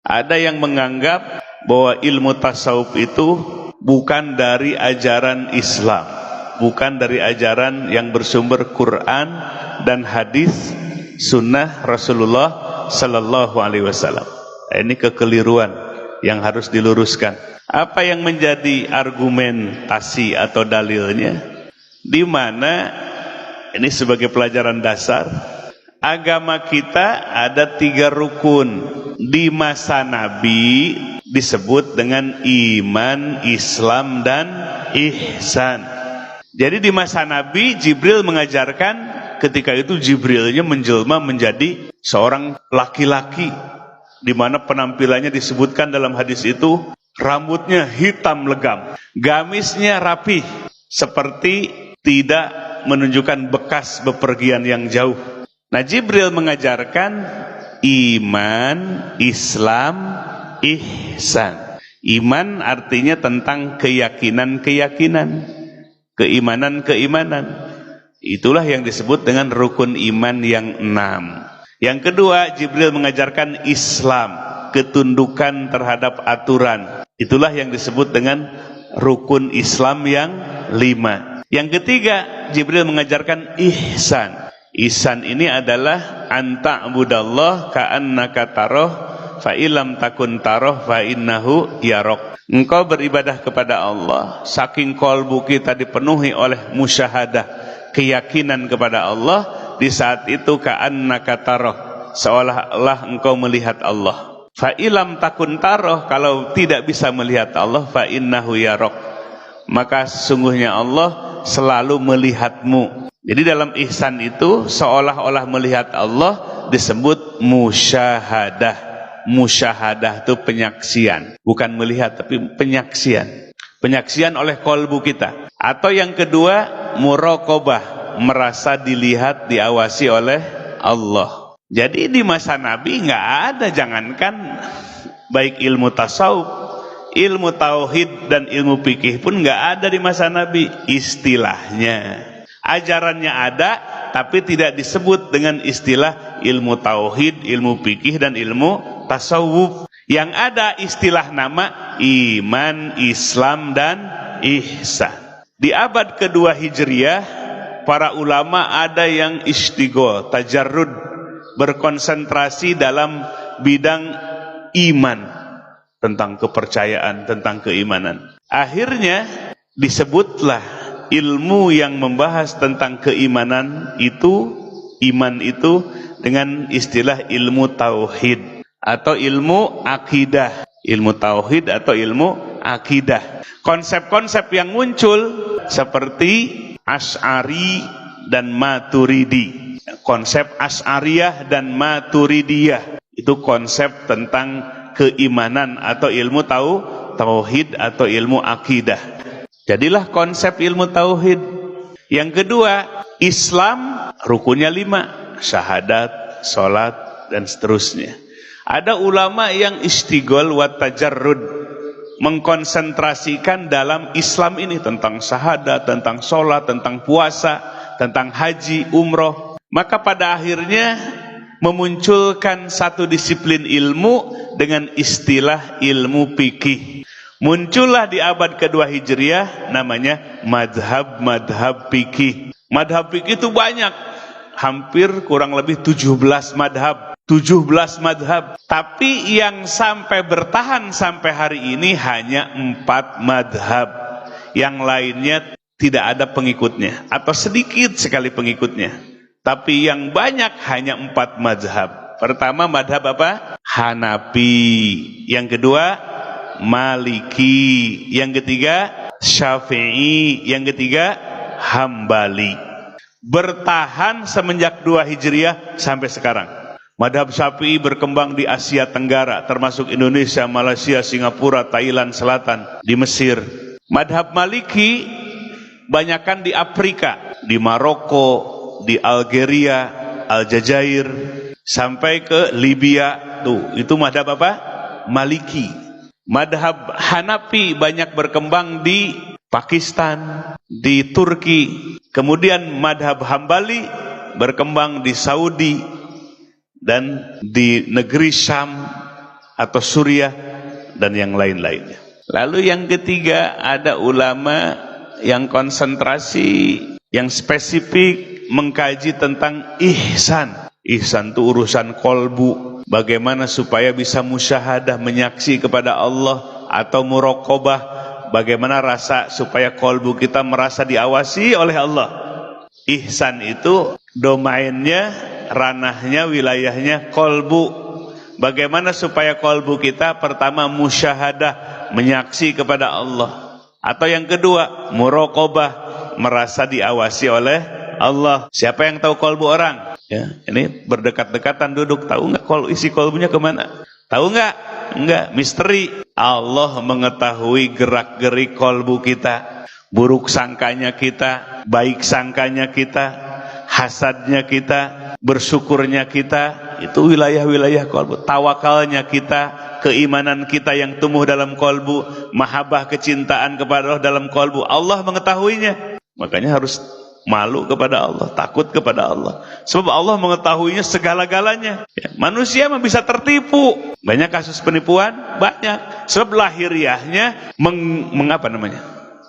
Ada yang menganggap bahwa ilmu tasawuf itu bukan dari ajaran Islam, bukan dari ajaran yang bersumber Quran dan hadis sunnah Rasulullah Sallallahu Alaihi Wasallam. Ini kekeliruan yang harus diluruskan. Apa yang menjadi argumentasi atau dalilnya? Di mana ini sebagai pelajaran dasar, agama kita ada 3 rukun. Di masa Nabi disebut dengan iman, Islam, dan ihsan. Jadi di masa Nabi Jibril mengajarkan, ketika itu Jibrilnya menjelma menjadi seorang laki-laki, di mana penampilannya disebutkan dalam hadis itu rambutnya hitam legam, gamisnya rapih, seperti tidak menunjukkan bekas bepergian yang jauh. Nah, Jibril mengajarkan iman, Islam, ihsan. Iman artinya tentang keyakinan-keyakinan, keimanan-keimanan. Itulah yang disebut dengan rukun iman yang 6. Yang kedua, Jibril mengajarkan Islam, ketundukan terhadap aturan. Itulah yang disebut dengan rukun Islam yang 5. Yang ketiga, Jibril mengajarkan ihsan. Ihsan ini adalah anta'budallah ka'annaka taroh fa illam takun taroh fa innahu yarok. Engkau beribadah kepada Allah, saking qalbu kita dipenuhi oleh musyahadah, keyakinan kepada Allah. Di saat itu ka'annaka taroh, seolah-olah engkau melihat Allah. Fa illam takun taroh, kalau tidak bisa melihat Allah, fa innahu yarok, maka sesungguhnya Allah selalu melihatmu. Jadi dalam ihsan itu seolah-olah melihat Allah disebut musyahadah. Musyahadah itu penyaksian, bukan melihat tapi penyaksian. Penyaksian oleh qalbu kita. Atau yang kedua, muraqabah, merasa dilihat, diawasi oleh Allah. Jadi di masa Nabi nggak ada, jangankan baik ilmu tasawuf, ilmu tauhid dan ilmu fikih pun nggak ada di masa Nabi. Istilahnya, ajarannya ada, tapi tidak disebut dengan istilah ilmu tauhid, ilmu fikih, dan ilmu tasawuf. Yang ada istilah nama iman, Islam, dan ihsan. Di abad kedua Hijriah, para ulama ada yang istighol, tajarrud, berkonsentrasi dalam bidang iman, tentang kepercayaan, tentang keimanan. Akhirnya disebutlah ilmu yang membahas tentang keimanan itu, iman itu, dengan istilah ilmu tauhid atau ilmu akidah. Ilmu tauhid atau ilmu akidah. Konsep-konsep yang muncul seperti Asy'ari dan Maturidi. Konsep Asy'ariyah dan Maturidiyah itu konsep tentang keimanan atau ilmu tauhid atau ilmu akidah. Jadilah konsep ilmu tauhid. Yang kedua, Islam rukunnya 5, syahadat, sholat, dan seterusnya. Ada ulama yang istighol wa tajarrud, mengkonsentrasikan dalam Islam ini tentang syahadat, tentang sholat, tentang puasa, tentang haji, umroh. Maka pada akhirnya memunculkan satu disiplin ilmu dengan istilah ilmu fikih. Muncullah di abad kedua Hijriah namanya madhab fikih. Madhab fikih itu banyak, hampir kurang lebih 17 madhab. 17 madhab. Tapi yang sampai bertahan sampai hari ini hanya 4 madhab. Yang lainnya tidak ada pengikutnya, atau sedikit sekali pengikutnya. Tapi yang banyak hanya 4 madhab. Pertama madhab apa? Hanafi. Yang kedua Maliki. Yang ketiga Syafi'i. Yang ketiga Hambali. Bertahan semenjak 2 Hijriah sampai sekarang. Madhab Syafi'i berkembang di Asia Tenggara, termasuk Indonesia, Malaysia, Singapura, Thailand Selatan, di Mesir. Madhab Maliki banyakkan di Afrika, di Maroko, di Algeria, Aljazair, sampai ke Libya. Tuh, itu madhab apa? Maliki. Madhab Hanafi banyak berkembang di Pakistan, di Turki. Kemudian madhab Hambali berkembang di Saudi dan di negeri Syam, atau Suriah dan yang lain-lainnya. Lalu yang ketiga, ada ulama yang konsentrasi, yang spesifik mengkaji tentang ihsan. Ihsan itu urusan kolbu, bagaimana supaya bisa musyahadah, menyaksi kepada Allah, atau muraqabah, bagaimana rasa supaya kolbu kita merasa diawasi oleh Allah. Ihsan itu domainnya, ranahnya, wilayahnya kolbu. Bagaimana supaya kolbu kita pertama musyahadah, menyaksi kepada Allah, atau yang kedua muraqabah, merasa diawasi oleh Allah. Siapa yang tahu kolbu orang? Ya, ini berdekat-dekatan duduk, tahu nggak isi kolbunya kemana? Tahu nggak? Enggak, misteri. Allah mengetahui gerak-gerik kolbu kita, buruk sangkanya kita, baik sangkanya kita, hasadnya kita, bersyukurnya kita. Itu wilayah-wilayah kolbu. Tawakalnya kita, keimanan kita yang tumbuh dalam kolbu, mahabbah, kecintaan kepada Allah dalam kolbu, Allah mengetahuinya. Makanya harus malu kepada Allah, takut kepada Allah, sebab Allah mengetahuinya segala-galanya. Ya, manusia mah bisa tertipu. Banyak kasus penipuan, banyak. Sebab lahiriahnya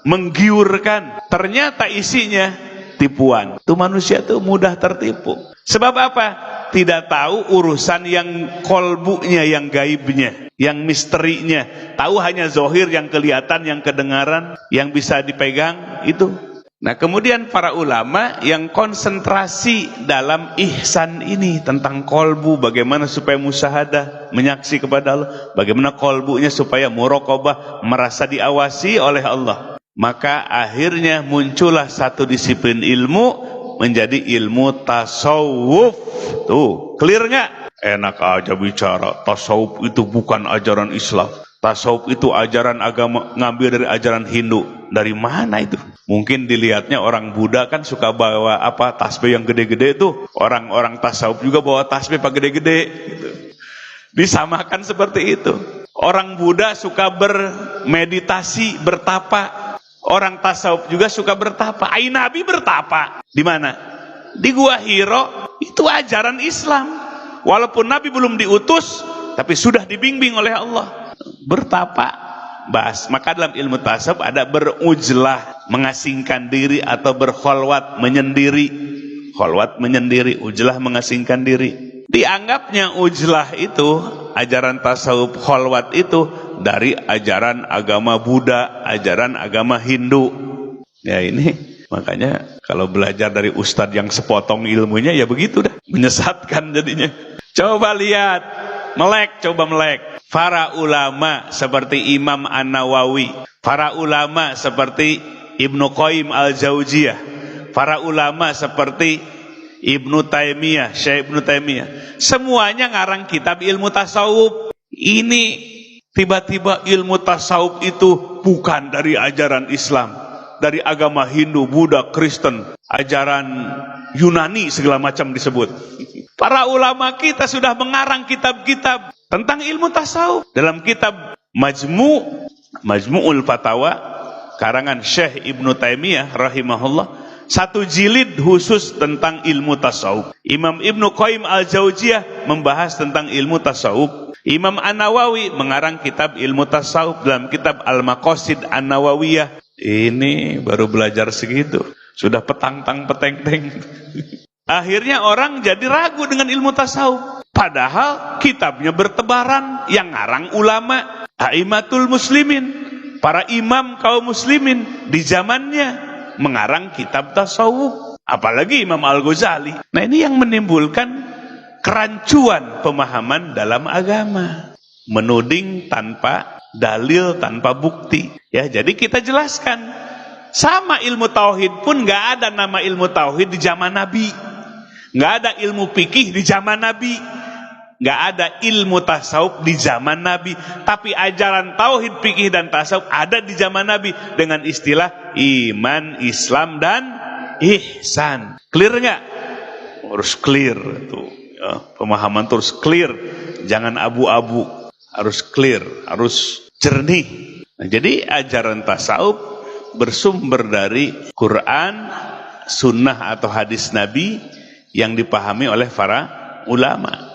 menggiurkan, ternyata isinya tipuan. Itu manusia tuh mudah tertipu. Sebab apa? Tidak tahu urusan yang kolbunya, yang gaibnya, yang misterinya. Tahu hanya zohir, yang kelihatan, yang kedengaran, yang bisa dipegang, itu. Nah, kemudian para ulama yang konsentrasi dalam ihsan ini, tentang kolbu, bagaimana supaya musyahadah, menyaksi kepada Allah, bagaimana kolbunya supaya muraqabah, merasa diawasi oleh Allah. Maka akhirnya muncullah satu disiplin ilmu, menjadi ilmu tasawuf. Tuh, clear nggak? Enak aja bicara, tasawuf itu bukan ajaran Islam. Tasawuf itu ajaran agama, ngambil dari ajaran Hindu. Dari mana itu? Mungkin dilihatnya orang Buddha kan suka bawa tasbih yang gede-gede tuh. Orang-orang tasawuf juga bawa tasbih pak gede-gede gitu. Disamakan seperti itu. Orang Buddha suka bermeditasi, bertapa. Orang tasawuf juga suka bertapa. Nabi bertapa di mana? Di Gua Hiro. Itu ajaran Islam. Walaupun Nabi belum diutus, tapi sudah dibimbing oleh Allah. Bertapa, bahas. Maka dalam ilmu tasawuf ada berujlah, mengasingkan diri, atau berkholwat, menyendiri. Kholwat, menyendiri. Ujlah, mengasingkan diri. Dianggapnya ujlah itu, ajaran tasawuf kholwat itu, dari ajaran agama Buddha, ajaran agama Hindu. Ya ini, makanya kalau belajar dari ustadz yang sepotong ilmunya, ya begitu dah, menyesatkan jadinya. Coba lihat, coba melek. Para ulama seperti Imam An-Nawawi, para ulama seperti Ibnu Qayyim Al-Jauziyah, para ulama seperti Ibnu Taimiyah, Syekh Ibnu Taimiyah, semuanya ngarang kitab ilmu tasawuf. Ini tiba-tiba ilmu tasawuf itu bukan dari ajaran Islam, dari agama Hindu, Buddha, Kristen, ajaran Yunani segala macam disebut. Para ulama kita sudah mengarang kitab-kitab tentang ilmu tasawuf. Dalam kitab Majmu'ul Fatawa karangan Syekh Ibnu Taimiyah rahimahullah, satu jilid khusus tentang ilmu tasawuf. Imam Ibnu Qayyim Al-Jauziyah membahas tentang ilmu tasawuf. Imam An-Nawawi mengarang kitab ilmu tasawuf dalam kitab Al-Maqasid An-Nawawiyah. Ini baru belajar segitu, sudah petang-tang-peteng-teng. Akhirnya orang jadi ragu dengan ilmu tasawuf. Padahal kitabnya bertebaran, yang ngarang ulama, a'immatul muslimin, para imam kaum muslimin di zamannya mengarang kitab tasawuf. Apalagi Imam Al-Ghazali. Nah, ini yang menimbulkan kerancuan pemahaman dalam agama. Menuding tanpa dalil, tanpa bukti. Ya, jadi kita jelaskan. Sama ilmu tauhid pun nggak ada nama ilmu tauhid di zaman Nabi. Nggak ada ilmu fikih di zaman Nabi. Nggak ada ilmu tasawuf di zaman Nabi. Tapi ajaran tauhid, fikih, dan tasawuf ada di zaman Nabi dengan istilah iman, Islam, dan ihsan. Clear nggak? Harus clear tuh. Ya, pemahaman terus clear. Jangan abu-abu. Harus clear, harus jernih. Nah, jadi ajaran tasawuf bersumber dari Quran, sunnah atau hadis Nabi yang dipahami oleh para ulama.